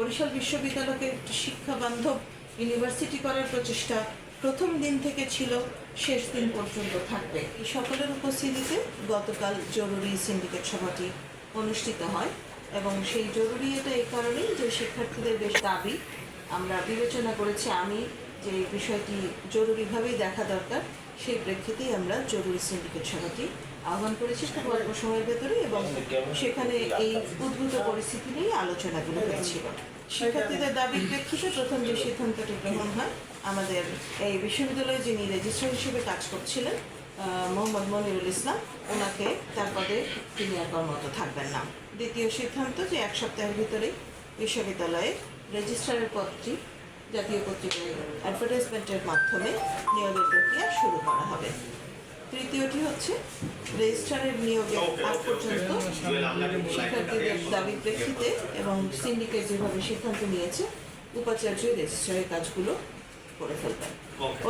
বরিশাল বিশ্ববিদ্যালয়কে একটি শিক্ষা বান্ধব ইউনিভার্সিটি করার প্রচেষ্টা প্রথম দিন থেকে ছিল, শেষ দিন পর্যন্ত থাকবে। এই সকলের উপস্থিতিতে গতকাল জরুরি সিন্ডিকেট সভাটি অনুষ্ঠিত হয় এবং সেই জরুরি এটা এই কারণেই যে শিক্ষার্থীদের বেশ দাবি আমরা বিবেচনা করেছি, আমি যে বিষয়টি জরুরিভাবেই দেখা দরকার সেই প্রেক্ষিতেই আমরা জরুরি সিন্ডিকেট সভাটি আহ্বান করেছি খুব অল্প সময়ের ভেতরে এবং সেখানে এই উদ্ভূত পরিস্থিতি নিয়ে আলোচনাগুলো হয়েছিল। শিক্ষার্থীদের দাবির প্রেক্ষিতে প্রথম যে সিদ্ধান্তটি গ্রহণ হয়, আমাদের এই বিশ্ববিদ্যালয়ে যিনি রেজিস্ট্রার হিসেবে কাজ করছিলেন মোহাম্মদ মনিরুল ইসলাম, ওনাকে তার পদে তিনি আর কর্মরত থাকবেন না। দ্বিতীয় সিদ্ধান্ত যে এক সপ্তাহের ভিতরেই বিশ্ববিদ্যালয়ে রেজিস্ট্রারের পদটি জাতীয় পত্রিকায় অ্যাডভার্টাইজমেন্টের মাধ্যমে নিয়োগের প্রক্রিয়া শুরু করা হবে। তৃতীয়টি হচ্ছে রেজিস্ট্রারের নিয়োগের আগ পর্যন্ত শিক্ষার্থীদের দাবির প্রেক্ষিতে এবং সিন্ডিকেট যেভাবে সিদ্ধান্ত নিয়েছে উপাচার্য রেজিস্ট্রারের কাজগুলো করে ফেলবেন।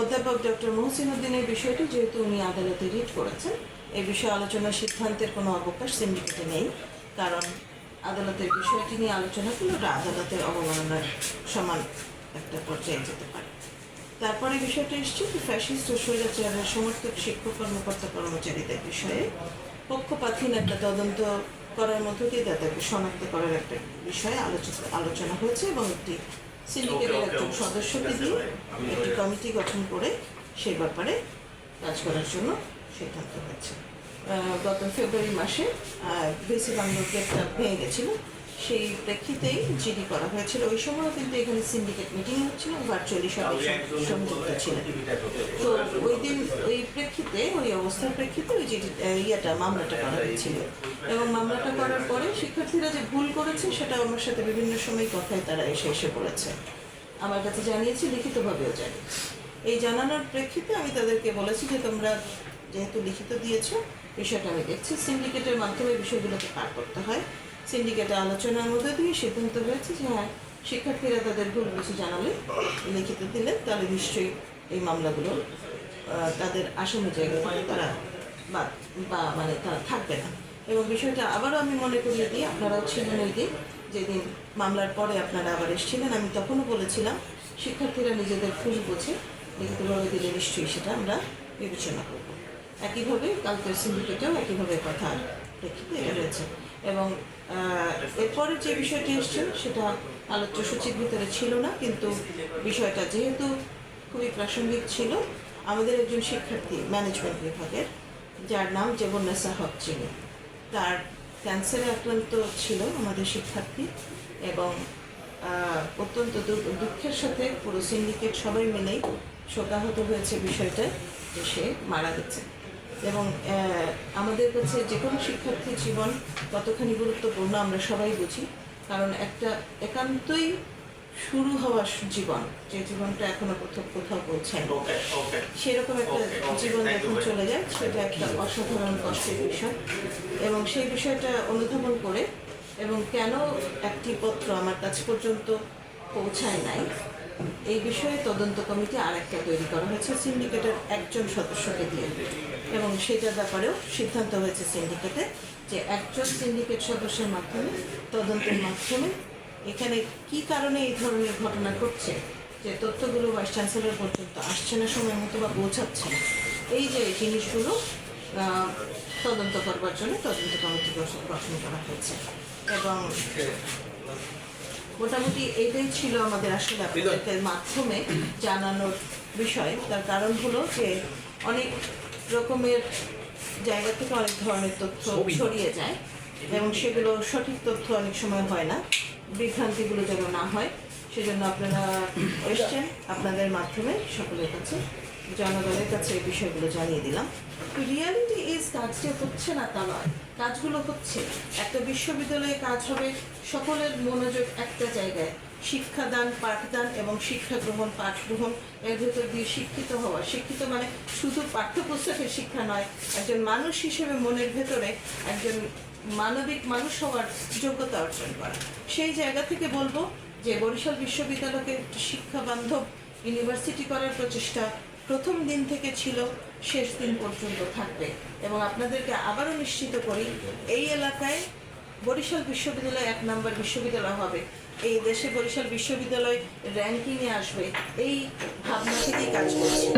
অধ্যাপক ডক্টর মহসিন উদ্দিনের বিষয়টি যেহেতু উনি আদালতে রিট করেছেন, এই বিষয়ে আলোচনার সিদ্ধান্তের কোনো অবকাশ সিন্ডিকেটে নেই, কারণ আদালতের বিষয়টি নিয়ে আলোচনা করলে ওটা আদালতের অবমাননার সমান একটা পর্যায়ে যেতে পারে। তারপরে বিষয়টা এসছে যে ফ্যাসিস্ট ও স্বৈরাচারের সমর্থক শিক্ষক কর্মকর্তা কর্মচারীদের বিষয়ে পক্ষপাতহীন একটা তদন্ত করার মধ্য দিয়ে তাদেরকে শনাক্ত করার একটা বিষয়ে আলোচনা হয়েছে এবং একটি সিন্ডিকেটের একজন সদস্যকে দিয়ে একটি কমিটি গঠন করে সেই ব্যাপারে কাজ করার জন্য সিদ্ধান্ত হয়েছে। গত ফেব্রুয়ারি মাসে ভিসি বাংলোর গেটটা ভেঙে গেছিল, সেই প্রেক্ষিতেই জিডি করা হয়েছিল। ওই সময়ও কিন্তু এখানে সিন্ডিকেট মিটিং হচ্ছিল, ভার্চুয়ালি সবাই সংযুক্ত ছিলেন। তো ওই দিন ওই প্রেক্ষিতে ওই অবস্থার প্রেক্ষিতে ওই জিডি মামলাটা করা হয়েছিল এবং মামলাটা করার পরে শিক্ষার্থীরা যে ভুল করেছে সেটা আমার সাথে বিভিন্ন সময় কথায় তারা এসে পড়েছে, আমার কাছে জানিয়েছে, লিখিতভাবেও জানি। এই জানানোর প্রেক্ষিতে আমি তাদেরকে বলেছি যে তোমরা যেহেতু লিখিত দিয়েছ, বিষয়টা আমি দেখছি, সিন্ডিকেটের মাধ্যমে বিষয়গুলোকে পার করতে হয়। সিন্ডিকেটে আলোচনার মধ্যে দিয়ে সিদ্ধান্ত হয়েছে যে হ্যাঁ, শিক্ষার্থীরা তাদের ভুল বুঝে জানালে, লিখিত দিলে, তাহলে নিশ্চয়ই এই মামলাগুলো তাদের আসামি জায়গা থেকে তারা মানে তারা থাকবে না। এবং বিষয়টা আবারও আমি মনে করিয়ে দিই, আপনারাও ছিলেন ওই দিন, যেদিন মামলার পরে আপনারা আবার এসেছিলেন, আমি তখনও বলেছিলাম শিক্ষার্থীরা নিজেদের ভুল বুঝে লিখিতভাবে দিলে নিশ্চয়ই সেটা আমরা বিবেচনা করব। একইভাবে কালকের সিন্ডিকেটেও একইভাবে কথা প্রেক্ষিতে এটা রয়েছে। এবং এরপরে যে বিষয়টি এসছে সেটা আলোচ্য সূচির ভিতরে ছিল না, কিন্তু বিষয়টা যেহেতু খুবই প্রাসঙ্গিক ছিল, আমাদের একজন শিক্ষার্থী ম্যানেজমেন্ট বিভাগের, যার নাম জেবুন্নেসা হক চিনি, তার ক্যান্সারে আক্রান্ত ছিল আমাদের শিক্ষার্থী এবং অত্যন্ত দুঃখের সাথে পুরো সিন্ডিকেট সবাই মিলেই শোকাহত হয়েছে বিষয়টা যে সে মারা গেছে। এবং আমাদের কাছে যে কোনো শিক্ষার্থীর জীবন কতখানি গুরুত্বপূর্ণ আমরা সবাই বুঝি, কারণ একটা একান্তই শুরু হওয়া জীবন, যে জীবনটা এখনো কোথাও পৌঁছায়, সেরকম একটা জীবন যখন চলে যায় সেটা একটা অসাধারণ কষ্টের বিষয়। এবং সেই বিষয়টা অনুধাবন করে এবং কেন একটি পত্র আমার কাছ পর্যন্ত পৌঁছায় নাই, এই বিষয়ে তদন্ত কমিটি আরেকটা তৈরি করা হয়েছে সিন্ডিকেটের একজন সদস্যকে দিয়ে, এবং সেটার ব্যাপারেও সিদ্ধান্ত হয়েছে সিন্ডিকেটে যে একজন সিন্ডিকেট সদস্যের মাধ্যমে তদন্তের মাধ্যমে এখানে কি কারণে এই ধরনের ঘটনা ঘটছে, যে তথ্যগুলো ভাইস চ্যান্সেলর পর্যন্ত আসছে না সময় মতো বা পৌঁছাচ্ছে না, এই যে জিনিসগুলো তদন্ত করবার জন্য তদন্ত কমিটি গঠন করা হয়েছে। এবং মোটামুটি এইটাই ছিল আমাদের আসলে আপনাদের মাধ্যমে জানানোর বিষয়। তার কারণ হলো যে অনেক রকমের জায়গা থেকে অনেক ধরনের তথ্য ছড়িয়ে যায় এবং সেগুলো সঠিক তথ্য অনেক সময় হয় না, বিভ্রান্তিগুলো যেন না হয় সেজন্য আপনারা এসছেন, আপনাদের মাধ্যমে সকলের কাছে, জনগণের কাছে এই বিষয়গুলো জানিয়ে দিলাম। তো রিয়ালিটি ইজ কাজটা হচ্ছে না তা নয়, কাজগুলো হচ্ছে। একটা বিশ্ববিদ্যালয়ে কাজ হবে, সকলের মনোযোগ একটা জায়গায়, শিক্ষাদান, পাঠদান এবং শিক্ষা গ্রহণ, পাঠ গ্রহণ, এর ভেতর দিয়ে শিক্ষিত হওয়া। শিক্ষিত মানে শুধু পাঠ্যপুস্তকের শিক্ষা নয়, একজন মানুষ হিসেবে মনের ভেতরে একজন মানবিক মানুষ হওয়ার যোগ্যতা অর্জন করা। সেই জায়গা থেকে বলবো যে বরিশাল বিশ্ববিদ্যালয়কে একটি শিক্ষা বান্ধব ইউনিভার্সিটি করার প্রচেষ্টা প্রথম দিন থেকে ছিল, শেষ দিন পর্যন্ত থাকবে। এবং আপনাদেরকে আবারও নিশ্চিত করি, এই এলাকায় বরিশাল বিশ্ববিদ্যালয় 1 নম্বর বিশ্ববিদ্যালয় হবে। এই দেশে বরিশাল বিশ্ববিদ্যালয় র্যাঙ্কিংয়ে আসবে, এই ভাবনা থেকেই কাজ করছি।